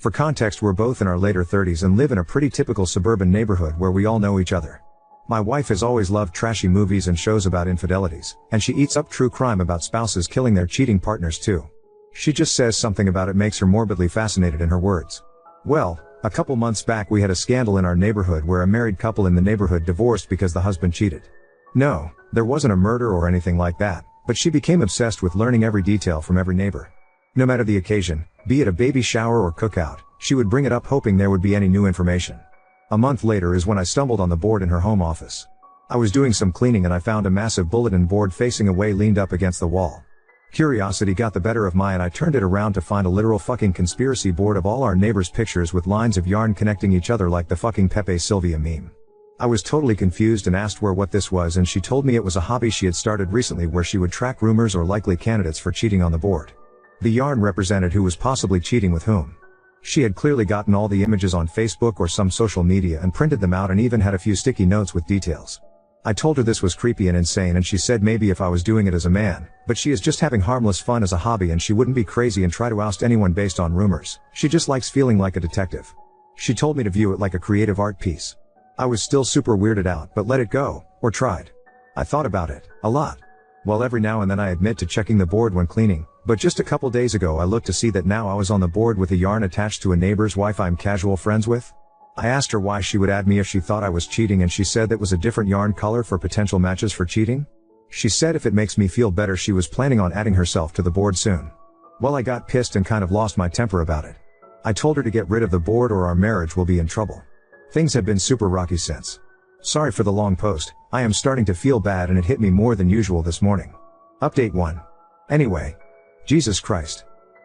For context, we're both in our later 30s and live in a pretty typical suburban neighborhood where we all know each other. My wife has always loved trashy movies and shows about infidelities, and she eats up true crime about spouses killing their cheating partners too. She just says something about it makes her morbidly fascinated in her words. Well, a couple months back we had a scandal in our neighborhood where a married couple in the neighborhood divorced because the husband cheated. No, there wasn't a murder or anything like that, but she became obsessed with learning every detail from every neighbor. No matter the occasion, be it a baby shower or cookout, she would bring it up hoping there would be any new information. A month later is when I stumbled on the board in her home office. I was doing some cleaning and I found a massive bulletin board facing away leaned up against the wall. Curiosity got the better of me and I turned it around to find a literal fucking conspiracy board of all our neighbors' pictures with lines of yarn connecting each other like the fucking Pepe Sylvia meme. I was totally confused and asked what this was, and she told me it was a hobby she had started recently where she would track rumors or likely candidates for cheating on the board. The yarn represented who was possibly cheating with whom. She had clearly gotten all the images on Facebook or some social media and printed them out and even had a few sticky notes with details. I told her this was creepy and insane and she said maybe if I was doing it as a man, but she is just having harmless fun as a hobby and she wouldn't be crazy and try to oust anyone based on rumors. She just likes feeling like a detective. She told me to view it like a creative art piece. I was still super weirded out but let it go, or tried. I thought about it, a lot. Well, every now and then I admit to checking the board when cleaning, but just a couple days ago I looked to see that now I was on the board with a yarn attached to a neighbor's wife I'm casual friends with. I asked her why she would add me if she thought I was cheating and she said that was a different yarn color for potential matches for cheating. She said if it makes me feel better she was planning on adding herself to the board soon. Well, I got pissed and kind of lost my temper about it. I told her to get rid of the board or our marriage will be in trouble. Things have been super rocky since. Sorry for the long post, I am starting to feel bad and it hit me more than usual this morning. Update 1. Anyway. Jesus Christ.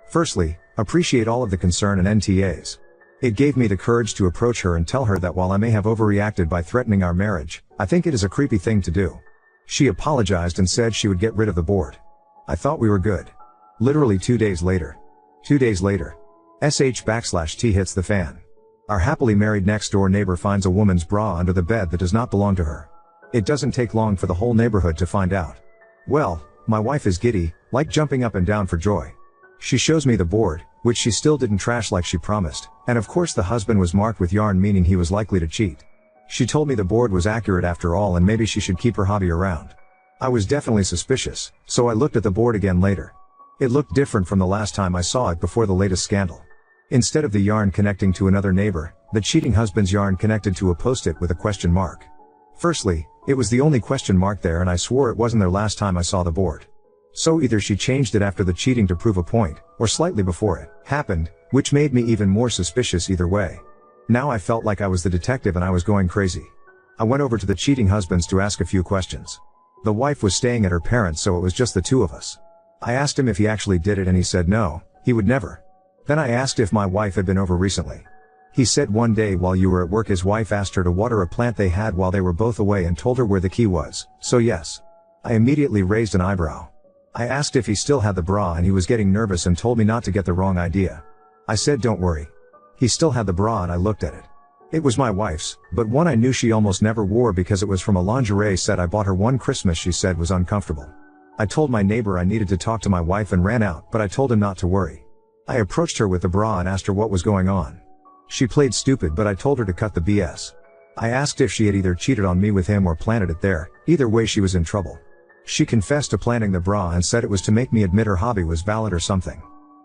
Firstly, appreciate all of the concern and NTAs. It gave me the courage to approach her and tell her that while I may have overreacted by threatening our marriage, I think it is a creepy thing to do. She apologized and said she would get rid of the board. I thought we were good. Literally 2 days later. 2 days later. /T hits the fan. Our happily married next door neighbor finds a woman's bra under the bed that does not belong to her. It doesn't take long for the whole neighborhood to find out. Well, my wife is giddy, like jumping up and down for joy. She shows me the board, which she still didn't trash like she promised, and of course the husband was marked with yarn meaning he was likely to cheat. She told me the board was accurate after all and maybe she should keep her hobby around. I was definitely suspicious, so I looked at the board again later. It looked different from the last time I saw it before the latest scandal. Instead of the yarn connecting to another neighbor, the cheating husband's yarn connected to a post-it with a question mark. Firstly, it was the only question mark there and I swore it wasn't there last time I saw the board. So either she changed it after the cheating to prove a point, or slightly before it happened, which made me even more suspicious either way. Now I felt like I was the detective and I was going crazy. I went over to the cheating husbands to ask a few questions. The wife was staying at her parents' so it was just the two of us. I asked him if he actually did it and he said no, he would never. Then I asked if my wife had been over recently. He said one day while you were at work his wife asked her to water a plant they had while they were both away and told her where the key was, so yes. I immediately raised an eyebrow. I asked if he still had the bra and he was getting nervous and told me not to get the wrong idea. I said don't worry. He still had the bra and I looked at it. It was my wife's, but one I knew she almost never wore because it was from a lingerie set I bought her one Christmas she said was uncomfortable. I told my neighbor I needed to talk to my wife and ran out, but I told him not to worry. I approached her with the bra and asked her what was going on. She played stupid but I told her to cut the BS. I asked if she had either cheated on me with him or planted it there, either way she was in trouble. She confessed to planting the bra and said it was to make me admit her hobby was valid or something.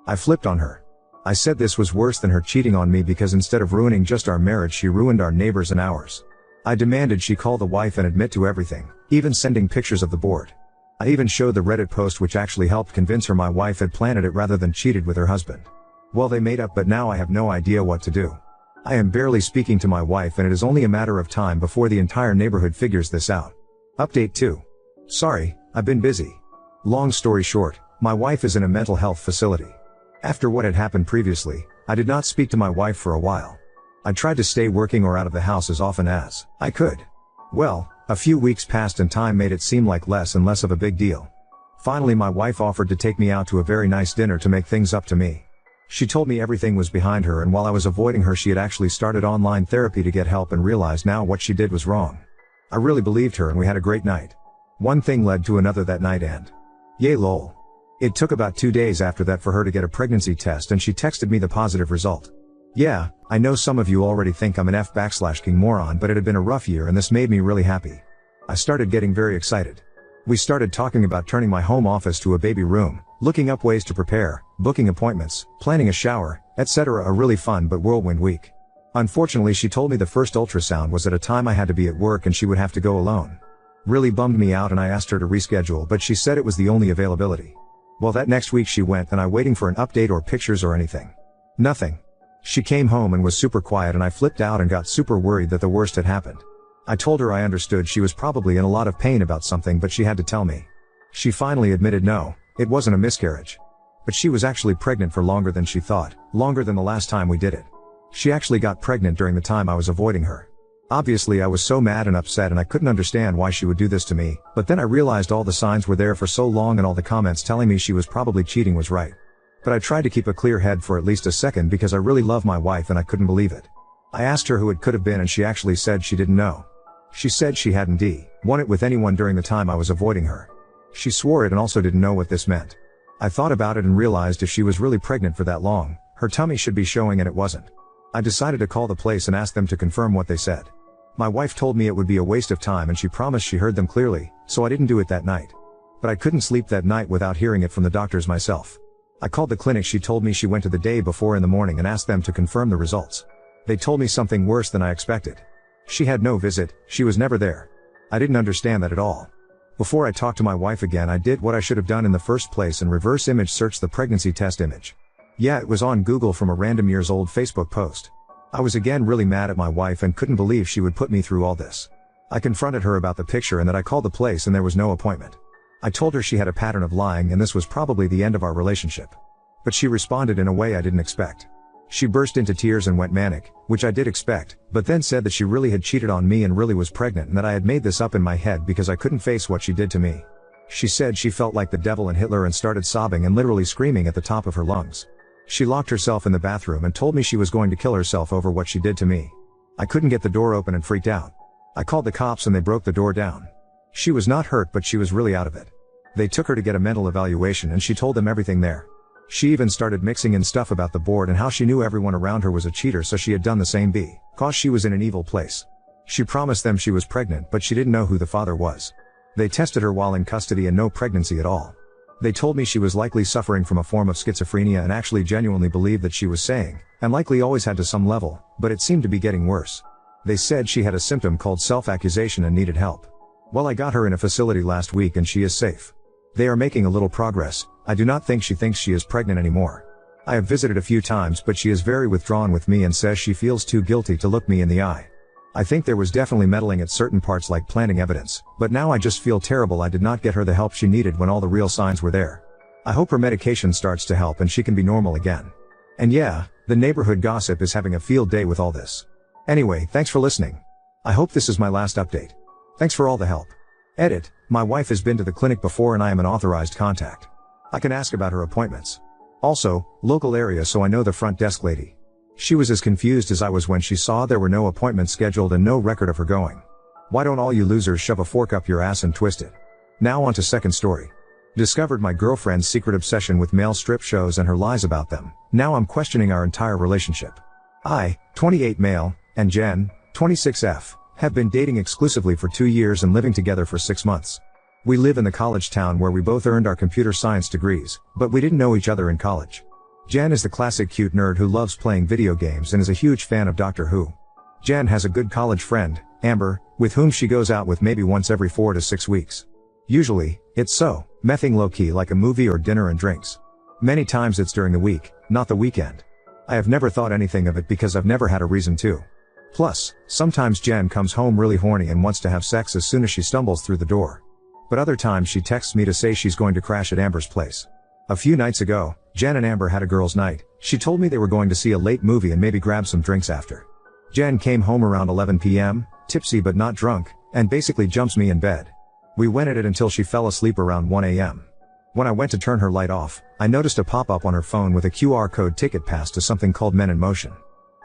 I flipped on her. I said this was worse than her cheating on me because instead of ruining just our marriage she ruined our neighbors and ours. I demanded she call the wife and admit to everything, even sending pictures of the board. I even showed the Reddit post which actually helped convince her my wife had planted it rather than cheated with her husband. Well, they made up but now I have no idea what to do. I am barely speaking to my wife and it is only a matter of time before the entire neighborhood figures this out. Update 2. Sorry, I've been busy. Long story short, my wife is in a mental health facility. After what had happened previously, I did not speak to my wife for a while. I tried to stay working or out of the house as often as I could. Well, a few weeks passed and time made it seem like less and less of a big deal. Finally my wife offered to take me out to a very nice dinner to make things up to me. She told me everything was behind her and while I was avoiding her she had actually started online therapy to get help and realized now what she did was wrong. I really believed her and we had a great night. One thing led to another that night and yay lol. It took about 2 days after that for her to get a pregnancy test and she texted me the positive result. Yeah, I know some of you already think I'm an F/King moron, but it had been a rough year and this made me really happy. I started getting very excited. We started talking about turning my home office to a baby room, looking up ways to prepare, booking appointments, planning a shower, etc. A really fun but whirlwind week. Unfortunately, she told me the first ultrasound was at a time I had to be at work and she would have to go alone. Really bummed me out and I asked her to reschedule, but she said it was the only availability. Well, that next week she went and I waiting for an update or pictures or anything. Nothing. She came home and was super quiet and I flipped out and got super worried that the worst had happened. I told her I understood she was probably in a lot of pain about something, but she had to tell me. She finally admitted no, it wasn't a miscarriage. But she was actually pregnant for longer than she thought, longer than the last time we did it. She actually got pregnant during the time I was avoiding her. Obviously I was so mad and upset and I couldn't understand why she would do this to me, but then I realized all the signs were there for so long and all the comments telling me she was probably cheating was right. But I tried to keep a clear head for at least a second because I really love my wife and I couldn't believe it. I asked her who it could have been and she actually said she didn't know. She said she hadn't won it with anyone during the time I was avoiding her. She swore it and also didn't know what this meant. I thought about it and realized if she was really pregnant for that long, her tummy should be showing and it wasn't. I decided to call the place and ask them to confirm what they said. My wife told me it would be a waste of time and she promised she heard them clearly, so I didn't do it that night. But I couldn't sleep that night without hearing it from the doctors myself. I called the clinic she told me she went to the day before in the morning and asked them to confirm the results. They told me something worse than I expected. She had no visit, she was never there. I didn't understand that at all. Before I talked to my wife again, I did what I should have done in the first place and reverse image searched the pregnancy test image. Yeah, it was on Google from a random years old Facebook post. I was again really mad at my wife and couldn't believe she would put me through all this. I confronted her about the picture and that I called the place and there was no appointment. I told her she had a pattern of lying and this was probably the end of our relationship. But she responded in a way I didn't expect. She burst into tears and went manic, which I did expect, but then said that she really had cheated on me and really was pregnant and that I had made this up in my head because I couldn't face what she did to me. She said she felt like the devil and Hitler and started sobbing and literally screaming at the top of her lungs. She locked herself in the bathroom and told me she was going to kill herself over what she did to me. I couldn't get the door open and freaked out. I called the cops and they broke the door down. She was not hurt, but she was really out of it. They took her to get a mental evaluation and she told them everything there. She even started mixing in stuff about the board and how she knew everyone around her was a cheater, so she had done the same because she was in an evil place. She promised them she was pregnant, but she didn't know who the father was. They tested her while in custody and no pregnancy at all. They told me she was likely suffering from a form of schizophrenia and actually genuinely believed that she was saying, and likely always had to some level, but it seemed to be getting worse. They said she had a symptom called self-accusation and needed help. Well, I got her in a facility last week and she is safe. They are making a little progress. I do not think she thinks she is pregnant anymore. I have visited a few times, but she is very withdrawn with me and says she feels too guilty to look me in the eye. I think there was definitely meddling at certain parts like planting evidence, but now I just feel terrible I did not get her the help she needed when all the real signs were there. I hope her medication starts to help and she can be normal again. And yeah, the neighborhood gossip is having a field day with all this. Anyway, thanks for listening. I hope this is my last update. Thanks for all the help. Edit, my wife has been to the clinic before and I am an authorized contact. I can ask about her appointments. Also, local area, so I know the front desk lady. She was as confused as I was when she saw there were no appointments scheduled and no record of her going. Why don't all you losers shove a fork up your ass and twist it? Now on to second story. Discovered my girlfriend's secret obsession with male strip shows and her lies about them. Now I'm questioning our entire relationship. I, 28 male, and Jen, 26F, have been dating exclusively for 2 years and living together for 6 months. We live in the college town where we both earned our computer science degrees, but we didn't know each other in college. Jen is the classic cute nerd who loves playing video games and is a huge fan of Doctor Who. Jen has a good college friend, Amber, with whom she goes out with maybe once every 4 to 6 weeks. Usually, it's mething low-key like a movie or dinner and drinks. Many times it's during the week, not the weekend. I have never thought anything of it because I've never had a reason to. Plus, sometimes Jen comes home really horny and wants to have sex as soon as she stumbles through the door. But other times she texts me to say she's going to crash at Amber's place. A few nights ago, Jen and Amber had a girls' night. She told me they were going to see a late movie and maybe grab some drinks after. Jen came home around 11 p.m., tipsy but not drunk, and basically jumps me in bed. We went at it until she fell asleep around 1 a.m. When I went to turn her light off, I noticed a pop-up on her phone with a QR code ticket passed to something called Men in Motion.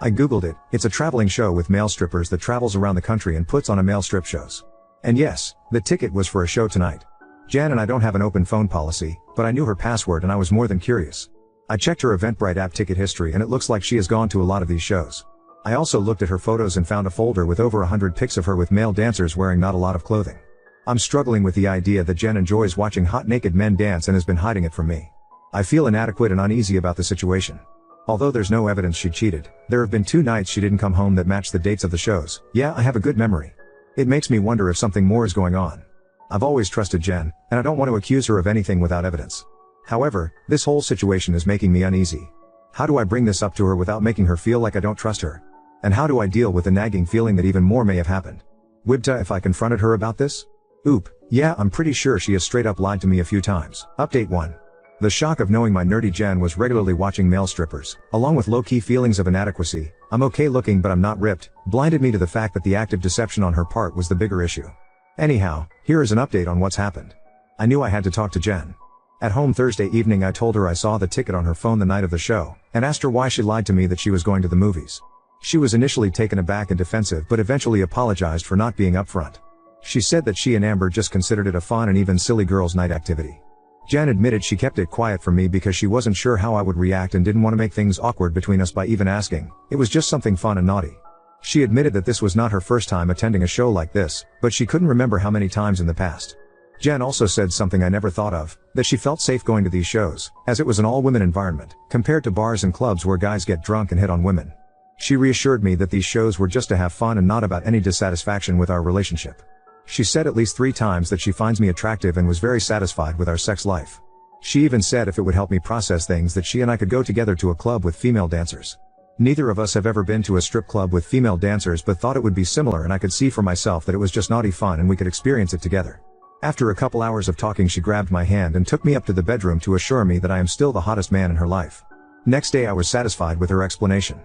I googled it. It's a traveling show with male strippers that travels around the country and puts on a male strip shows. And yes, the ticket was for a show tonight. Jan and I don't have an open phone policy, but I knew her password and I was more than curious. I checked her Eventbrite app ticket history and it looks like she has gone to a lot of these shows. I also looked at her photos and found a folder with over 100 pics of her with male dancers wearing not a lot of clothing. I'm struggling with the idea that Jen enjoys watching hot naked men dance and has been hiding it from me. I feel inadequate and uneasy about the situation. Although there's no evidence she cheated, there have been 2 nights she didn't come home that matched the dates of the shows. Yeah, I have a good memory. It makes me wonder if something more is going on. I've always trusted Jen, and I don't want to accuse her of anything without evidence. However, this whole situation is making me uneasy. How do I bring this up to her without making her feel like I don't trust her? And how do I deal with the nagging feeling that even more may have happened? Wibta, if I confronted her about this? Oop, yeah, I'm pretty sure she has straight up lied to me a few times. Update 1. The shock of knowing my nerdy Jen was regularly watching male strippers, along with low-key feelings of inadequacy, I'm okay looking but I'm not ripped, blinded me to the fact that the active deception on her part was the bigger issue. Anyhow, here is an update on what's happened. I knew I had to talk to Jen. At home Thursday evening I told her I saw the ticket on her phone the night of the show, and asked her why she lied to me that she was going to the movies. She was initially taken aback and defensive but eventually apologized for not being upfront. She said that she and Amber just considered it a fun and even silly girls' night activity. Jen admitted she kept it quiet from me because she wasn't sure how I would react and didn't want to make things awkward between us by even asking. It was just something fun and naughty. She admitted that this was not her first time attending a show like this, but she couldn't remember how many times in the past. Jen also said something I never thought of, that she felt safe going to these shows, as it was an all-women environment, compared to bars and clubs where guys get drunk and hit on women. She reassured me that these shows were just to have fun and not about any dissatisfaction with our relationship. She said at least 3 times that she finds me attractive and was very satisfied with our sex life. She even said if it would help me process things that she and I could go together to a club with female dancers. Neither of us have ever been to a strip club with female dancers but thought it would be similar, and I could see for myself that it was just naughty fun and we could experience it together. After a couple hours of talking she grabbed my hand and took me up to the bedroom to assure me that I am still the hottest man in her life. Next day I was satisfied with her explanation.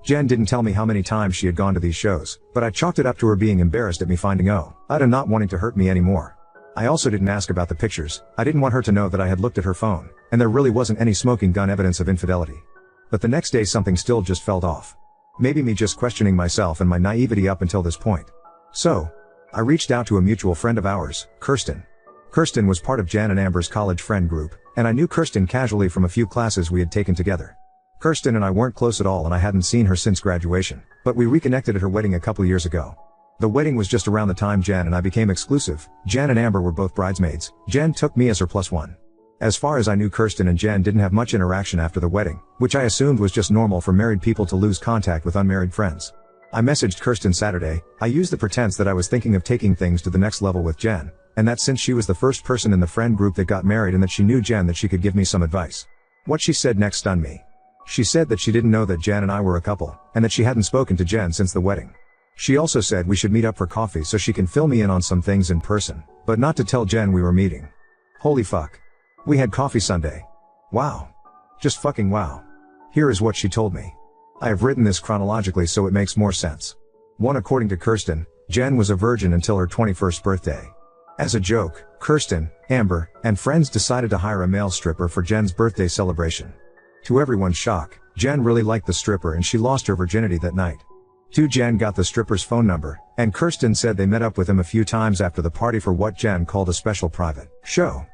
Jen didn't tell me how many times she had gone to these shows, but I chalked it up to her being embarrassed at me finding out and not wanting to hurt me anymore. I also didn't ask about the pictures. I didn't want her to know that I had looked at her phone, and there really wasn't any smoking gun evidence of infidelity. But the next day something still just felt off. Maybe me just questioning myself and my naivety up until this point. So, I reached out to a mutual friend of ours, Kirsten. Kirsten was part of Jen and Amber's college friend group, and I knew Kirsten casually from a few classes we had taken together. Kirsten and I weren't close at all and I hadn't seen her since graduation, but we reconnected at her wedding a couple years ago. The wedding was just around the time Jen and I became exclusive. Jen and Amber were both bridesmaids. Jen took me as her +1. As far as I knew, Kirsten and Jen didn't have much interaction after the wedding, which I assumed was just normal for married people to lose contact with unmarried friends. I messaged Kirsten Saturday. I used the pretense that I was thinking of taking things to the next level with Jen, and that since she was the first person in the friend group that got married and that she knew Jen, that she could give me some advice. What she said next stunned me. She said that she didn't know that Jen and I were a couple, and that she hadn't spoken to Jen since the wedding. She also said we should meet up for coffee so she can fill me in on some things in person, but not to tell Jen we were meeting. Holy fuck. We had coffee Sunday. Wow. Just fucking wow. Here is what she told me. I have written this chronologically so it makes more sense. 1. According to Kirsten, Jen was a virgin until her 21st birthday. As a joke, Kirsten, Amber, and friends decided to hire a male stripper for Jen's birthday celebration. To everyone's shock, Jen really liked the stripper and she lost her virginity that night. 2. Jen got the stripper's phone number, and Kirsten said they met up with him a few times after the party for what Jen called a special private show.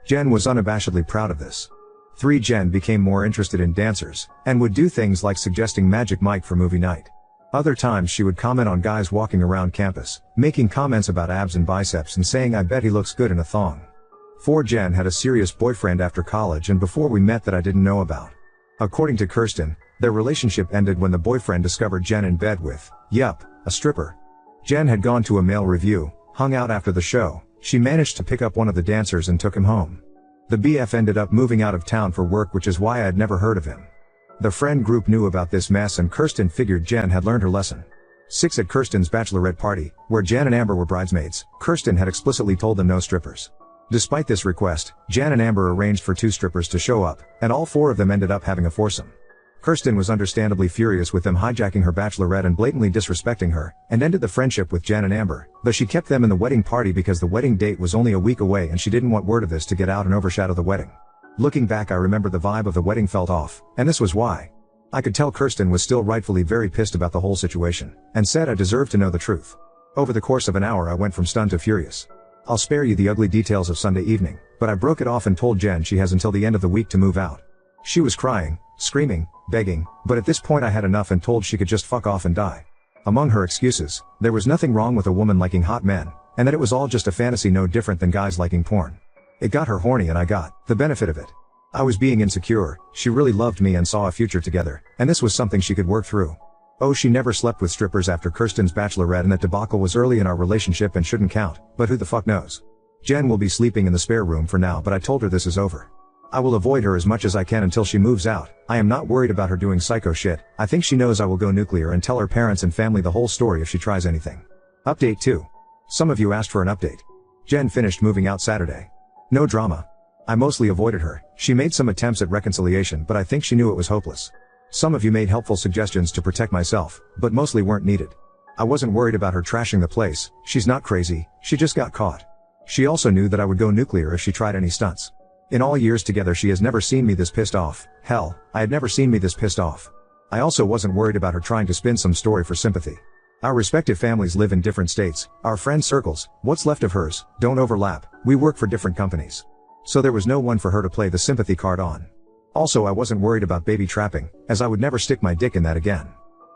Jen was unabashedly proud of this. 3. Jen became more interested in dancers, and would do things like suggesting Magic Mike for movie night. Other times she would comment on guys walking around campus, making comments about abs and biceps and saying I bet he looks good in a thong. 4. Jen had a serious boyfriend after college and before we met that I didn't know about. According to Kirsten, their relationship ended when the boyfriend discovered Jen in bed with, a stripper. Jen had gone to a male review, hung out after the show, she managed to pick up one of the dancers and took him home. The BF ended up moving out of town for work, which is why I had never heard of him. The friend group knew about this mess and Kirsten figured Jen had learned her lesson. 6. At Kirsten's bachelorette party, where Jen and Amber were bridesmaids, Kirsten had explicitly told them no strippers. Despite this request, Jen and Amber arranged for 2 strippers to show up, and all 4 of them ended up having a foursome. Kirsten was understandably furious with them hijacking her bachelorette and blatantly disrespecting her, and ended the friendship with Jen and Amber, though she kept them in the wedding party because the wedding date was only a week away and she didn't want word of this to get out and overshadow the wedding. Looking back, I remember the vibe of the wedding felt off, and this was why. I could tell Kirsten was still rightfully very pissed about the whole situation, and said I deserved to know the truth. Over the course of an hour I went from stunned to furious. I'll spare you the ugly details of Sunday evening, but I broke it off and told Jen she has until the end of the week to move out. She was crying, screaming, begging, but at this point I had enough and told she could just fuck off and die. Among her excuses, there was nothing wrong with a woman liking hot men, and that it was all just a fantasy no different than guys liking porn. It got her horny and I got the benefit of it. I was being insecure, she really loved me and saw a future together, and this was something she could work through. Oh, she never slept with strippers after Kirsten's bachelorette, and that debacle was early in our relationship and shouldn't count, but who the fuck knows. Jen will be sleeping in the spare room for now, but I told her this is over. I will avoid her as much as I can until she moves out. I am not worried about her doing psycho shit. I think she knows I will go nuclear and tell her parents and family the whole story if she tries anything. Update 2. Some of you asked for an update. Jen finished moving out Saturday. No drama. I mostly avoided her. She made some attempts at reconciliation, but I think she knew it was hopeless. Some of you made helpful suggestions to protect myself, but mostly weren't needed. I wasn't worried about her trashing the place. She's not crazy, she just got caught. She also knew that I would go nuclear if she tried any stunts. In all years together she has never seen me this pissed off. Hell, I had never seen me this pissed off. I also wasn't worried about her trying to spin some story for sympathy. Our respective families live in different states. Our friend circles, what's left of hers, don't overlap. We work for different companies. So there was no one for her to play the sympathy card on. Also, I wasn't worried about baby trapping, as I would never stick my dick in that again.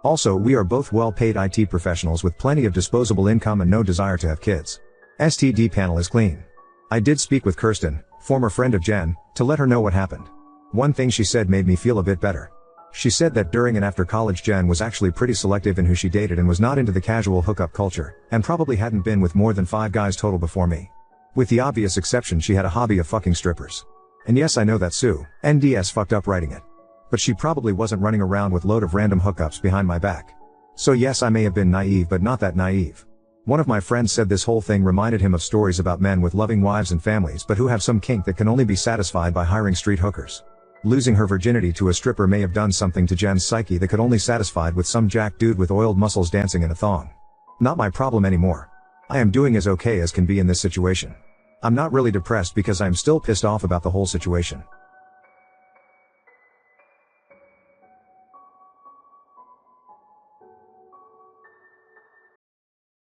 Also, we are both well-paid IT professionals with plenty of disposable income and no desire to have kids. STD panel is clean. I did speak with Kirsten, former friend of Jen, to let her know what happened. One thing she said made me feel a bit better. She said that during and after college Jen was actually pretty selective in who she dated and was not into the casual hookup culture, and probably hadn't been with more than 5 guys total before me. With the obvious exception she had a hobby of fucking strippers. And yes, I know that Sue NDS fucked up writing it. But she probably wasn't running around with load of random hookups behind my back. So yes, I may have been naive, but not that naive. One of my friends said this whole thing reminded him of stories about men with loving wives and families but who have some kink that can only be satisfied by hiring street hookers. Losing her virginity to a stripper may have done something to Jen's psyche that could only satisfied with some jack dude with oiled muscles dancing in a thong. Not my problem anymore. I am doing as okay as can be in this situation. I'm not really depressed because I'm still pissed off about the whole situation.